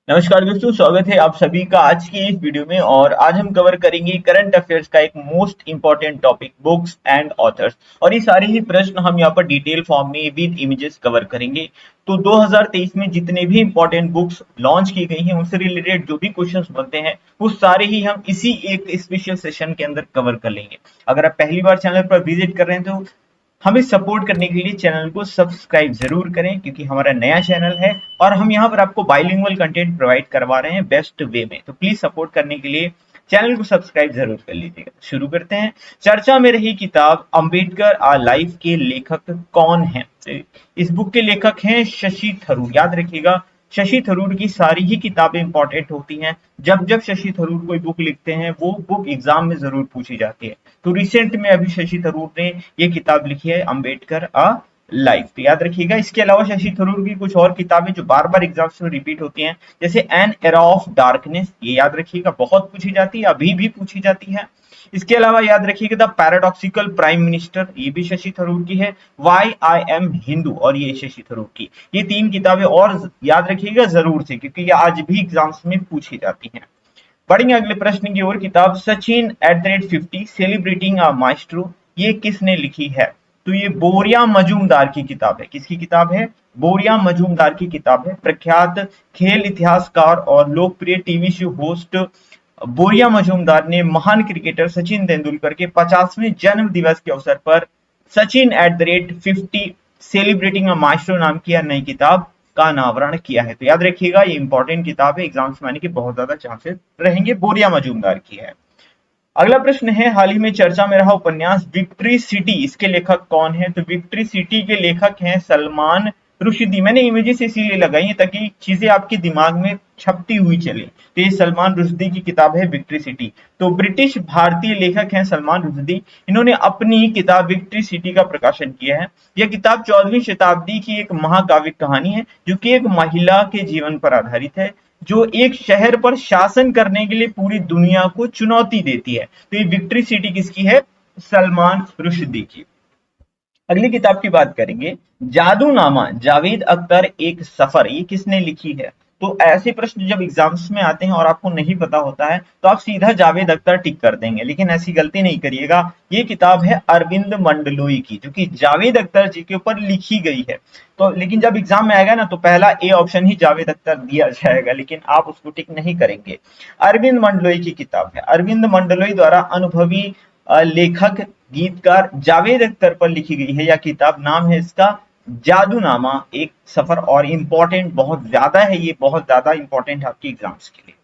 नमस्कार दोस्तों, स्वागत है आप सभी का आज की इस वीडियो में। और आज हम कवर करेंगे करंट अफेयर्स का एक most important topic, books and authors. और ये सारे ही प्रश्न हम यहाँ पर डिटेल फॉर्म में विद इमेजेस कवर करेंगे। तो 2023 में जितने भी इंपॉर्टेंट बुक्स लॉन्च की गई हैं उनसे रिलेटेड जो भी क्वेश्चंस बनते हैं वो सारे ही हम इसी एक स्पेशल सेशन के अंदर कवर कर लेंगे। अगर आप पहली बार चैनल पर विजिट कर रहे हैं तो हमें सपोर्ट करने के लिए चैनल को सब्सक्राइब जरूर करें, क्योंकि हमारा नया चैनल है और हम यहाँ पर आपको बाइलिंगुअल कंटेंट प्रोवाइड करवा रहे हैं बेस्ट वे में। तो प्लीज सपोर्ट करने के लिए चैनल को सब्सक्राइब जरूर कर लीजिएगा। शुरू करते हैं। चर्चा में रही किताब अंबेडकर आ लाइफ के लेखक कौन है? तो इस बुक के लेखक हैं शशि थरूर। याद रखिएगा, शशि थरूर की सारी ही किताबें इंपॉर्टेंट होती हैं। जब जब शशि थरूर कोई बुक लिखते हैं वो बुक एग्जाम में जरूर पूछी जाती है। तो रिसेंट में अभी शशि थरूर ने ये किताब लिखी है, अंबेडकर अ लाइफ। तो याद रखिएगा। इसके अलावा शशि थरूर की कुछ और किताबें जो बार बार एग्जाम्स में रिपीट होती हैं, जैसे एन एरा ऑफ डार्कनेस, ये याद रखिएगा, बहुत पूछी जाती है, अभी भी पूछी जाती है। इसके अलावा याद रखिएगा द पैराडॉक्सिकल प्राइम मिनिस्टर, ये भी शशि थरूर की है। वाई आई एम हिंदू, और ये शशि थरूर की। ये तीन किताबें और याद रखिएगा जरूर से, क्योंकि ये आज भी एग्जाम्स में पूछी जाती हैं। बढ़ेंगे अगले प्रश्न की ओर। किताब सचिन @50 सेलिब्रेटिंग अ माइस्ट्रो, ये किसने लिखी है? तो ये बोरिया मजूमदार की किताब है। किसकी किताब है? बोरिया मजूमदार की किताब है। प्रख्यात खेल इतिहासकार और लोकप्रिय टीवी शो होस्ट बोरिया मजूमदार ने महान क्रिकेटर सचिन तेंदुलकर के 50वें जन्म दिवस के अवसर पर सचिन @50 सेलिब्रेटिंग अ माइस्ट्रो नाम की नई किताब का अनावरण किया है। तो याद रखिएगा, ये इंपॉर्टेंट किताब है, एग्जाम्स में आने के बहुत ज्यादा चांसेस रहेंगे। बोरिया मजूमदार की है। अगला प्रश्न है, हाल ही में चर्चा में रहा उपन्यास विक्ट्री सिटी, इसके लेखक कौन है? तो विक्ट्री सिटी के लेखक हैं सलमान रुश्दी। मैंने इमेजेस इसीलिए लगाई हैं ताकि चीजें आपके दिमाग में छपती हुई चले। तो ये सलमान रुश्दी की किताब है विक्ट्री सिटी। तो ब्रिटिश भारतीय लेखक हैं सलमान रुश्दी। इन्होंने अपनी किताब विक्ट्री सिटी का प्रकाशन किया है। यह किताब 14वीं शताब्दी की एक महाकाव्य कहानी है जो कि एक महिला के जीवन पर आधारित है, जो एक शहर पर शासन करने के लिए पूरी दुनिया को चुनौती देती है। तो ये विक्ट्री सिटी किसकी है? सलमान रुश्दी की। अगली किताब की बात करेंगे, जादूनामा जावेद अख्तर एक सफर, ये किसने लिखी है? तो ऐसे प्रश्न जब एग्जाम्स में आते हैं और आपको नहीं पता होता है तो आप सीधा जावेद अख्तर टिक कर देंगे, लेकिन ऐसी गलती नहीं करिएगा। ये किताब है अरविंद मंडलोई की, जो कि जावेद अख्तर जी के ऊपर लिखी गई है। तो लेकिन जब एग्जाम में आएगा ना तो पहला ए ऑप्शन ही जावेद अख्तर दिया जाएगा, लेकिन आप उसको टिक नहीं करेंगे। अरविंद मंडलोई की किताब है। अरविंद मंडलोई द्वारा अनुभवी लेखक गीतकार जावेद अख्तर पर लिखी गई है यह किताब। नाम है इसका जादूनामा एक सफर, और इम्पोर्टेंट बहुत ज्यादा है, ये बहुत ज्यादा इंपॉर्टेंट है आपकी एग्जाम्स के लिए।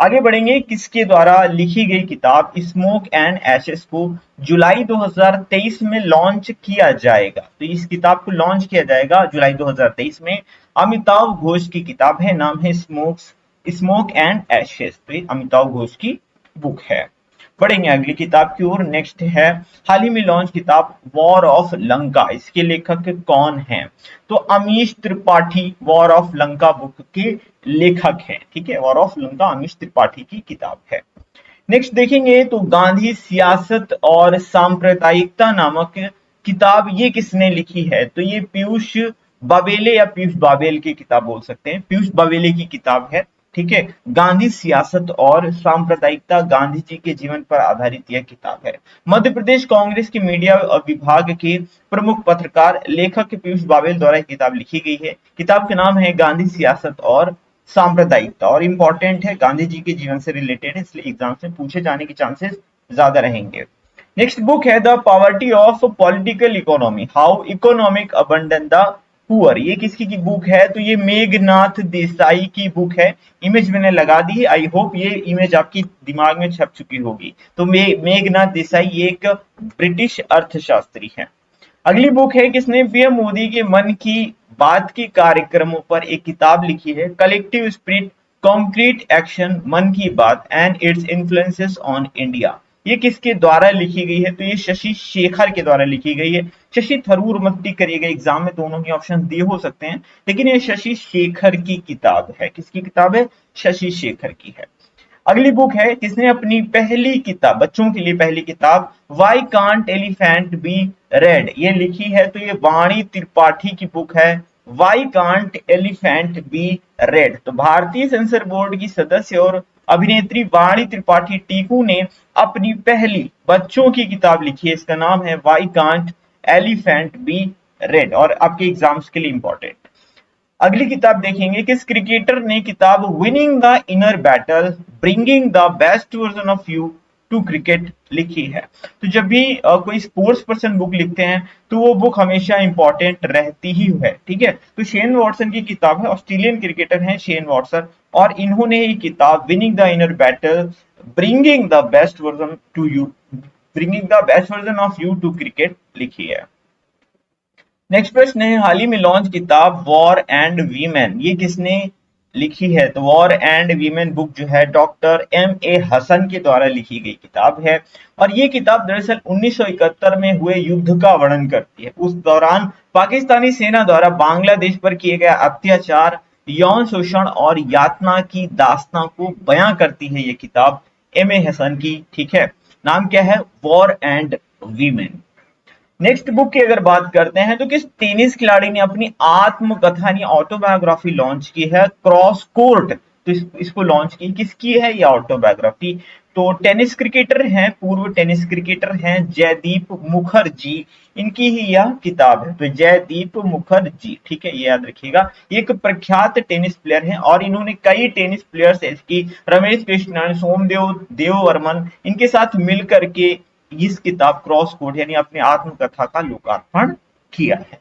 आगे बढ़ेंगे, किसके द्वारा लिखी गई किताब स्मोक एंड एशेस को जुलाई 2023 में लॉन्च किया जाएगा? तो इस किताब को लॉन्च किया जाएगा जुलाई 2023 में। अमिताभ घोष की किताब है, नाम है स्मोक एंड एशेस। तो ये अमिताभ घोष की बुक है। बढ़ेंगे अगली किताब की ओर। नेक्स्ट है हाल ही में लॉन्च किताब वॉर ऑफ लंका, इसके लेखक कौन हैं? तो Amish Tripathi war of Lanka book के लेखक हैं। ठीक है, वॉर ऑफ लंका अमीश त्रिपाठी की किताब है। नेक्स्ट देखेंगे तो गांधी सियासत और सांप्रदायिकता नामक किताब, ये किसने लिखी है? तो ये पीयूष बवेले या पीयूष बावेल की किताब बोल सकते हैं, पीयूष बवेले की किताब है। ठीक है, गांधी सियासत और सांप्रदायिकता, गांधी जी के जीवन पर आधारित यह किताब है। मध्य प्रदेश कांग्रेस के मीडिया विभाग के प्रमुख पत्रकार लेखक पीयूष बावेल द्वारा किताब लिखी गई है। किताब का नाम है गांधी सियासत और सांप्रदायिकता, और इंपॉर्टेंट है, गांधी जी के जीवन से रिलेटेड है, इसलिए एग्जाम से पूछे जाने के चांसेस ज्यादा रहेंगे। नेक्स्ट बुक है the poverty of political economy, how economic abandon the poor, ये किसकी की बुक है? तो ये मेघनाथ देसाई की बुक है। इमेज मैंने लगा दी, आई होप ये इमेज आपकी दिमाग में छप चुकी होगी। तो मेघनाथ देसाई ये एक ब्रिटिश अर्थशास्त्री है। अगली बुक है, किसने पीएम मोदी के मन की बात के कार्यक्रमों पर एक किताब लिखी है, कलेक्टिव स्पिरिट कॉन्क्रीट एक्शन मन की बात and it's influences on India, ये किसके द्वारा लिखी गई है? तो ये शशि शेखर के द्वारा लिखी गई है। शशि थरूर मत टिक करिएगा, एग्जाम में दोनों ही ऑप्शन दिए हो सकते हैं, लेकिन ये शशि शेखर की किताब है। किसकी किताब है? शशि शेखर की है। अगली बुक है, किसने अपनी पहली किताब, बच्चों के लिए पहली किताब why can't elephant be red, ये लिखी है? तो ये वाणी त्रिपाठी की बुक है। Why can't elephant be red. तो भारतीय सेंसर बोर्ड की सदस्य और अभिनेत्री वाणी त्रिपाठी टीकू ने अपनी पहली बच्चों की किताब लिखी है, इसका नाम है why can't elephant be red, और आपके एग्जाम्स के लिए इंपॉर्टेंट। अगली किताब देखेंगे, किस क्रिकेटर ने किताब winning the inner battle bringing the best version of you to cricket लिखी है। तो जब भी कोई स्पोर्ट्स पर्सन बुक लिखते हैं तो वो बुक हमेशा इंपॉर्टेंट रहती ही है, ठीक है। तो शेन वॉटसन की किताब है, ऑस्ट्रेलियन क्रिकेटर हैं शेन वॉटसन, और इन्होंने ये किताब winning the inner battle bringing the best version to you bringing the best version of you to cricket लिखी है। नेक्स्ट प्रश्न है, हाल ही में लॉन्च किताब वॉर एंड वीमेन, ये किसने लिखी है? तो वॉर एंड वीमेन बुक जो है डॉक्टर M.A. हसन के द्वारा लिखी गई किताब है, और ये किताब दरअसल 1971 में हुए युद्ध का वर्णन करती है। उस दौरान पाकिस्तानी सेना द्वारा बांग्लादेश पर किए गए अत्याचार, यौन शोषण और यातना की दास्तां को बयां करती है ये किताब M.A. हसन की, ठीक है। नाम क्या है? War and women. Next book की अगर बात करते हैं तो किस टेनिस खिलाड़ी ने अपनी आत्मकथा यानी ऑटोबायोग्राफी लॉन्च की है? Cross court. तो इसको लॉन्च की किसकी है ये ऑटोबायोग्राफी? तो टेनिस क्रिकेटर हैं, पूर्व टेनिस क्रिकेटर हैं जयदीप मुखर्जी, इनकी ही यह किताब है। तो जयदीप मुखर्जी, ठीक है, ये याद रखिएगा। ये एक प्रख्यात टेनिस प्लेयर हैं और इन्होंने कई टेनिस प्लेयर्स जैसे कि रमेश कृष्णन, सोमदेव देववर्मन, इनके साथ मिलकर के इस किताब क्रॉस कोड यानी अपनी आत्मकथा का लोकार्पण किया है।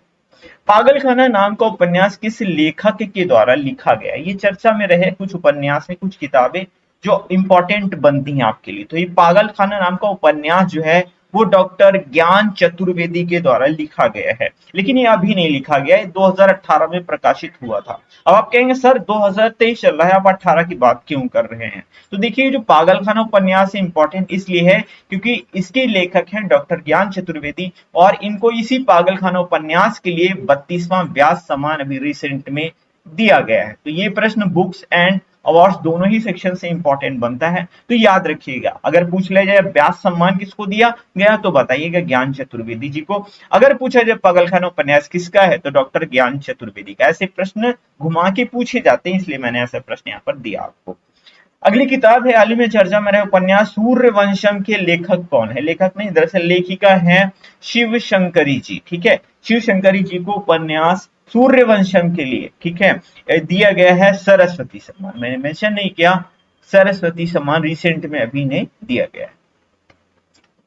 पागलखाना नाम का उपन्यास किस लेखक के द्वारा लिखा गया? ये चर्चा में रहे कुछ उपन्यास है, कुछ किताबें जो इंपॉर्टेंट बनती हैं आपके लिए। तो ये पागलखाना नाम का उपन्यास जो है वो डॉक्टर ज्ञान चतुर्वेदी के द्वारा लिखा गया है, लेकिन ये अभी नहीं लिखा गया है, 2018 में प्रकाशित हुआ था। अब आप कहेंगे सर 2023 चल रहा है, आप 18 की बात क्यों कर रहे हैं? तो देखिए, जो पागलखाना उपन्यास इंपॉर्टेंट इसलिए है क्योंकि इसके लेखक हैं डॉक्टर ज्ञान चतुर्वेदी, और इनको इसी पागलखाना उपन्यास के लिए 32वां व्यास सम्मान अभी रिसेंट में दिया गया है। तो ये प्रश्न बुक्स एंड अवार्ड्स दोनों ही सेक्शन से इंपॉर्टेंट बनता है, तो याद रखिएगा। अगर पूछ लिया जाए व्यास सम्मान किसको दिया गया तो बताइएगा ज्ञान चतुर्वेदी जी को। अगर पूछा जाए पागलखाना उपन्यास किसका है तो डॉक्टर ज्ञान चतुर्वेदी का। ऐसे प्रश्न घुमा के पूछे जाते हैं, इसलिए मैंने ऐसा प्रश्न यहाँ पर दिया आपको। अगली किताब है, हाल ही में चर्चा में रहे उपन्यास सूर्यवंशम के लेखक कौन है? लेखक नहीं, दरअसल लेखिका है शिव शंकरी जी, ठीक है। शिव शंकरी जी को उपन्यास सूर्यवंशम के लिए, ठीक है, दिया गया है सरस्वती सम्मान। मैंने मेंशन नहीं किया, सरस्वती सम्मान रिसेंट में अभी ने दिया गया है।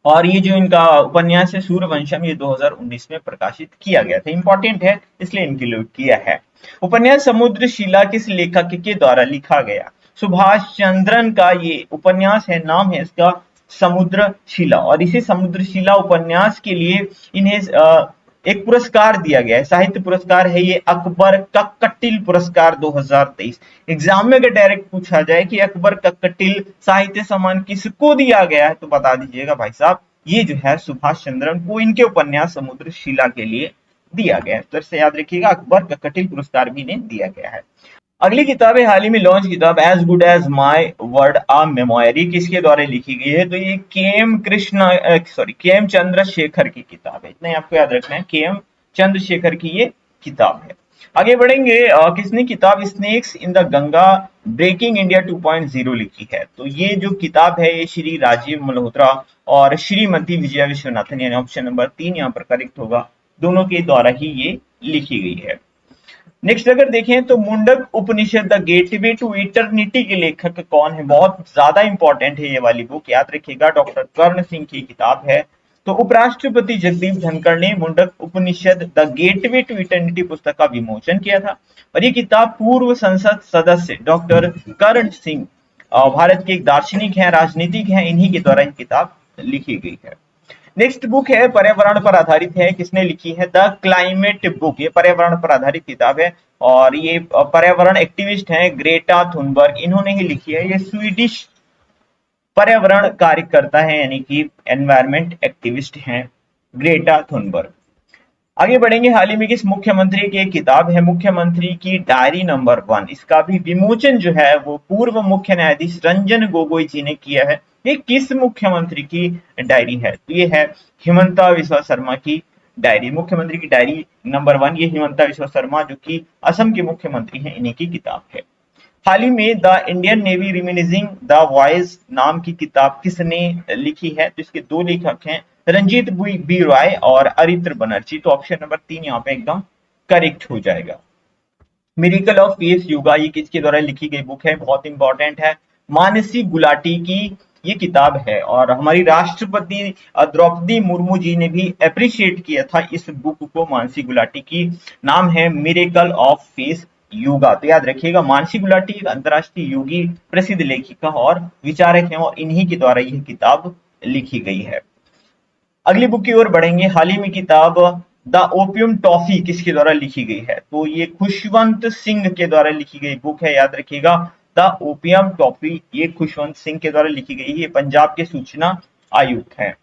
और ये जो इनका उपन्यास है सूर्यवंशम, ये 2019 में प्रकाशित किया गया था, इंपॉर्टेंट है इसलिए इंक्लूड किया है। उपन्यास समुद्रशिला किस लेखक के द्वारा लिखा गया? सुभाष चंद्रन का ये उपन्यास है, नाम है इसका समुद्रशिला, और इसी समुद्रशिला उपन्यास के लिए इन्हें एक पुरस्कार दिया गया है, साहित्य पुरस्कार है ये अकबर कक्कटिल पुरस्कार 2023। एग्जाम में अगर डायरेक्ट पूछा जाए कि अकबर कक्कटिल साहित्य सम्मान किसको दिया गया है तो बता दीजिएगा भाई साहब, ये जो है सुभाष चंद्रन को इनके उपन्यास समुद्रशिला के लिए दिया गया है। तो इससे याद रखिएगा अकबर कक्कटिल पुरस्कार भी इन्हें दिया गया है। अगली किताब है, हाल ही में लॉन्च किताब as good as my word a memory, किसके द्वारा लिखी गई है? तो ये केएम चंद्रशेखर की किताब है, इतना आपको याद रखना है, केएम चंद्रशेखर की ये किताब है। आगे बढ़ेंगे, किसने किताब snakes in the Ganga breaking India 2.0 लिखी है? तो ये जो किताब है ये श्री राजीव मल्होत्रा और श्रीमती विजया विश्वनाथन, यानी ऑप्शन नंबर 3 यहाँ पर करेक्ट होगा, दोनों के द्वारा ही ये लिखी गई है। नेक्स्ट अगर देखें तो मुंडक उपनिषद द गेटवे टू इटर्निटी के लेखक कौन है? बहुत ज्यादा इंपॉर्टेंट है ये वाली बुक, याद रखिएगा, डॉक्टर कर्ण सिंह की किताब है। तो उपराष्ट्रपति जगदीप धनखड़ ने मुंडक उपनिषद द गेटवे टू इटर्निटी पुस्तक का विमोचन किया था, और ये किताब पूर्व संसद सदस्य डॉक्टर कर्ण सिंह, भारत के एक दार्शनिक हैं, राजनीतिक हैं, इन्हीं के द्वारा ये किताब लिखी गई है। नेक्स्ट बुक है, पर्यावरण पर आधारित है, किसने लिखी है? द क्लाइमेट बुक, ये पर्यावरण पर आधारित किताब है, और ये पर्यावरण एक्टिविस्ट हैं ग्रेटा थुनबर्ग, इन्होंने ही लिखी है। ये स्वीडिश पर्यावरण कार्यकर्ता है, यानी कि एनवायरमेंट एक्टिविस्ट हैं ग्रेटा थुनबर्ग। आगे बढ़ेंगे, हाल ही में किस मुख्यमंत्री की एक किताब है मुख्यमंत्री की डायरी नंबर 1, इसका भी विमोचन जो है वो पूर्व मुख्य न्यायाधीश रंजन गोगोई जी ने किया है। ये किस मुख्यमंत्री की डायरी है? तो ये है हिमंता बिस्वा शर्मा की डायरी, मुख्यमंत्री की डायरी नंबर 1, ये हिमंता विश्व शर्मा जो कि असम के मुख्यमंत्री हैं, इन्हीं की किताब है। हाल ही में the Indian Navy reminiscing the voyage नाम की किताब किसने लिखी है? तो इसके दो लेखक हैं, रंजीत बी रॉय और अरित्र बनर्जी। तो ऑप्शन नंबर 3 यहाँ पे एकदम करेक्ट हो जाएगा। मिरेकल ऑफ पीस योगा, ये किसके द्वारा लिखी गई बुक है? बहुत इंपॉर्टेंट है, मानसी गुलाटी की ये किताब है। और हमारी राष्ट्रपति द्रौपदी मुर्मू जी ने भी अप्रिशिएट किया था इस बुक को, मानसी गुलाटी की। नाम है मिरेकल ऑफ फेस योगा। तो याद रखिएगा, मानसी गुलाटी एक अंतरराष्ट्रीय योगी, प्रसिद्ध लेखिका और विचारक हैं, और इन्हीं के द्वारा यह किताब लिखी गई है। अगली बुक की ओर बढ़ेंगे। हाल ही में किताब द ओपियम टॉफी किसके द्वारा लिखी गई है? तो ये खुशवंत सिंह के द्वारा लिखी गई बुक है, याद रखिएगा। द ओपियम टॉफी ये खुशवंत सिंह के द्वारा लिखी गई है, ये पंजाब के सूचना आयुक्त हैं।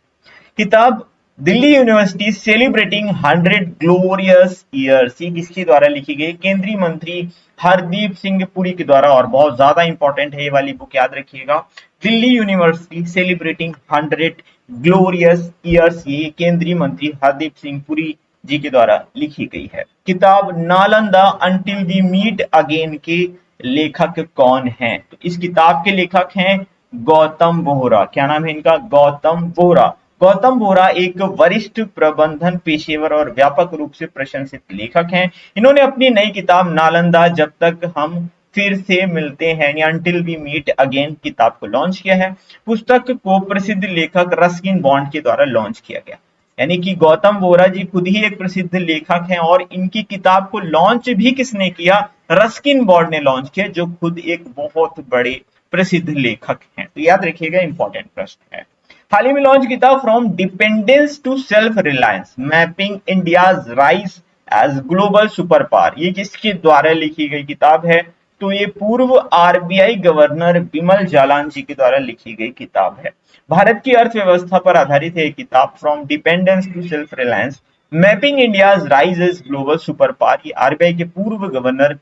किताब Delhi university celebrating 100 glorious years, ये किसके द्वारा लिखी गई? केंद्रीय मंत्री हरदीप सिंह पुरी के द्वारा। और बहुत ज्यादा इंपॉर्टेंट है ये वाली बुक, याद रखिएगा। Delhi university celebrating 100 glorious years, ये केंद्रीय मंत्री हरदीप सिंह पुरी जी के द्वारा लिखी गई है। किताब Nalanda until we meet again के लेखक कौन हैं? तो इस किताब के लेखक हैं गौतम बोहरा। क्या नाम है इनका? गौतम बोहरा। गौतम बोहरा एक वरिष्ठ प्रबंधन पेशेवर और व्यापक रूप से प्रशंसित लेखक हैं। इन्होंने अपनी नई किताब नालंदा जब तक हम फिर से मिलते हैं यानी अंटिल वी मीट अगेन किताब को लॉन्च किया है। पुस्तक को प्रसिद्ध लेखक रस्किन बॉन्ड के द्वारा लॉन्च किया गया, यानी कि गौतम बोहरा जी खुद ही एक प्रसिद्ध लेखक हैं, और इनकी किताब को लॉन्च भी किसने किया? रस्किन बॉन्ड ने लॉन्च किया, जो खुद एक बहुत बड़े प्रसिद्ध लेखक हैं। तो याद रखिएगा, इंपॉर्टेंट प्रश्न है। हाल ही में लॉन्च किताब from dependence to self reliance mapping India's rise as global super power, ये किसके द्वारा लिखी गई किताब है? तो ये पूर्व आरबीआई गवर्नर बिमल जालान जी के द्वारा लिखी गई किताब है। भारत की अर्थव्यवस्था पर आधारित है किताब from dependence to self reliance mapping India's rise as global super power, ये आरबीआई के पूर्व गवर्नर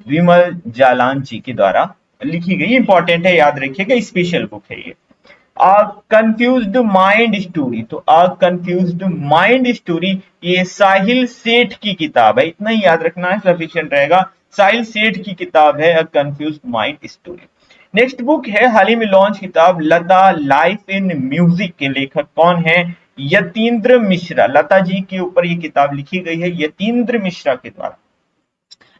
विमल जालान जी के द्वारा लिखी गई। इंपॉर्टेंट है, याद रखिएगा, स्पेशल बुक है ये। अ कंफ्यूज्ड माइंड स्टोरी, तो अ कंफ्यूज्ड माइंड स्टोरी ये साहिल सेठ की किताब है, इतना ही याद रखना है, सफिशिएंट रहेगा। साहिल सेठ की किताब है a confused mind story. Next book है हाल ही में लॉन्च किताब लता लाइफ इन म्यूजिक के लेखक कौन है? यतीन्द्र मिश्रा। लता जी के ऊपर ये किताब लिखी गई है यतीन्द्र मिश्रा के द्वारा।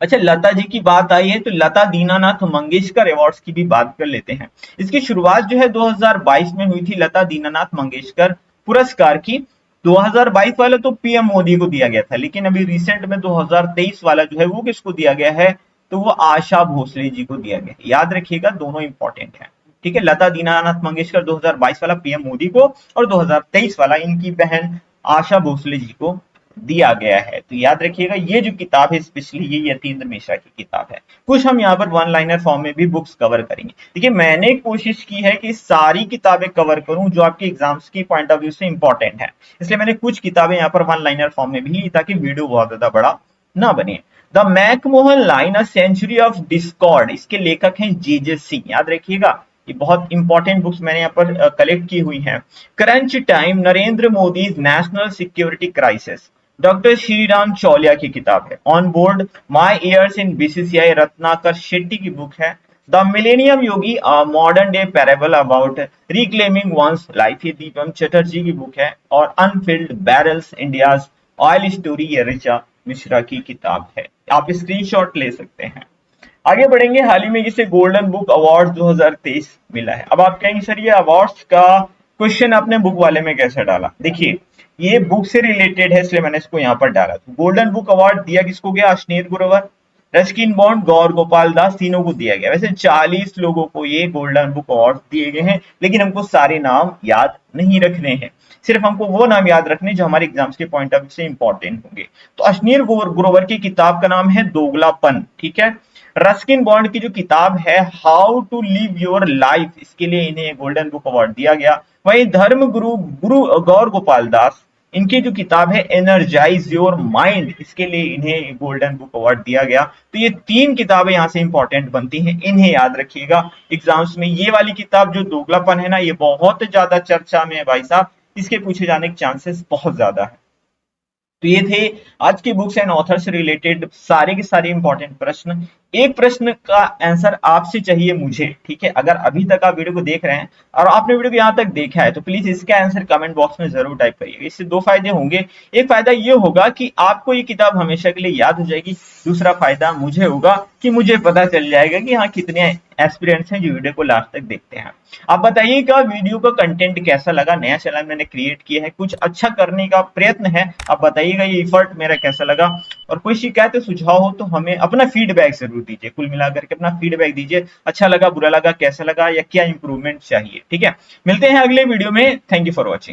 अच्छा, लता जी की बात आई है तो लता दीनानाथ मंगेशकर अवार्ड्स की भी बात कर लेते हैं। इसकी शुरुआत जो है 2022 में हुई थी लता दीनानाथ मंगेशकर पुरस्कार की। 2022 वाला तो पीएम मोदी को दिया गया था, लेकिन अभी रिसेंट में 2023 वाला जो है वो किसको दिया गया है? तो वो आशा भोसले जी को दिया गया है। याद रखिएगा, दोनों इंपॉर्टेंट है। ठीक है, लता दीनानाथ मंगेशकर 2022 वाला पीएम मोदी को, और 2023 वाला इनकी बहन आशा भोसले जी को दिया गया है। तो याद रखिएगा, ये जो किताब है स्पेशली ये यतीन्द्र मिश्रा की किताब है। कुछ हम यहाँ पर वन लाइनर फॉर्म में भी बुक्स कवर करेंगे। देखिए, मैंने कोशिश की है कि सारी किताबें कवर करूं जो आपके एग्जाम्स की पॉइंट ऑफ व्यू से इंपॉर्टेंट है, इसलिए मैंने कुछ किताबें यहाँ पर वन लाइनर फॉर्म में भी ली ताकि वीडियो बहुत ज्यादा बड़ा ना बने। The McMahon line a century of discord, इसके लेखक हैं जे सिंह। याद रखिएगा, ये बहुत इंपॉर्टेंट बुक्स मैंने यहाँ पर कलेक्ट की हुई हैं। Crunch time Narendra Modi national security crisis, doctor Shriram Chauliya की किताब है। On board my years in BCCI Ratnakar Shetty की बुक है। The millennium Yogi a modern day parable about reclaiming one's life, ये दीपम चटर्जी की बुक है। और Anfield barrels India's oil story, ये ऋचा मिश्रा की किताब है। आप स्क्रीनशॉट ले सकते हैं। आगे बढ़ेंगे। हाल ही में जिसे गोल्डन बुक अवार्ड 2023 मिला है। अब आप कहेंगे सर ये अवार्ड्स का क्वेश्चन आपने बुक वाले में कैसे डाला? देखिए, ये बुक से रिलेटेड है इसलिए मैंने इसको यहाँ पर डाला। तो गोल्डन बुक अवार्ड दिया किसको गया? अश्नीर गुरवर, रस्किन बॉन्ड, गौर गोपाल दास, तीनों को दिया गया। वैसे 40 लोगों को ये गोल्डन बुक अवार्ड दिए गए हैं, लेकिन हमको सारे नाम याद नहीं रखने हैं, सिर्फ हमको वो नाम याद रखने जो हमारे एग्जाम्स के पॉइंट ऑफ व्यू से इंपॉर्टेंट होंगे। तो अश्नीर गुरवर की किताब का नाम है दोगलापन। ठीक है, रस्किन बॉन्ड की जो किताब है how to live your life, इसके लिए इन्हें गोल्डन बुक अवार्ड दिया गया। वहीं धर्म गुरु गुरु गौर गोपाल दास, इनकी जो किताब है एनर्जाइज योर माइंड, इसके लिए इन्हें गोल्डन बुक अवार्ड दिया गया। तो ये तीन किताबें यहाँ से इंपॉर्टेंट बनती हैं, इन्हें याद रखिएगा एग्जाम्स में। ये वाली किताब जो दोगलापन है ना, ये बहुत ज्यादा चर्चा में है भाई साहब, इसके पूछे जाने के चांसेस बहुत ज्यादा है। तो ये थे आज के बुक्स एंड ऑथर से रिलेटेड सारे के सारे इंपॉर्टेंट प्रश्न। एक प्रश्न का आंसर आपसे चाहिए मुझे, ठीक है? अगर अभी तक आप वीडियो को देख रहे हैं और आपने वीडियो को यहाँ तक देखा है तो प्लीज इसका आंसर कमेंट बॉक्स में जरूर टाइप करिएगा। इससे दो फायदे होंगे। एक फायदा ये होगा कि आपको ये किताब हमेशा के लिए याद हो जाएगी। दूसरा फायदा मुझे होगा कि मुझे पता चल जाएगा कि हाँ कितने एस्पिरेंट्स हैं जो वीडियो को लास्ट तक देखते हैं। आप बताइएगा वीडियो का कंटेंट कैसा लगा। नया चैनल मैंने क्रिएट किया है, कुछ अच्छा करने का प्रयत्न है। आप बताइएगा ये एफर्ट मेरा कैसा लगा, और कोई शिकायत सुझाव हो तो हमें अपना फीडबैक जरूर दीजिए। कुल मिलाकर के अपना फीडबैक दीजिए, अच्छा लगा, बुरा लगा, कैसा लगा, या क्या इंप्रूवमेंट चाहिए। ठीक है, मिलते हैं अगले वीडियो में। Thank you for watching.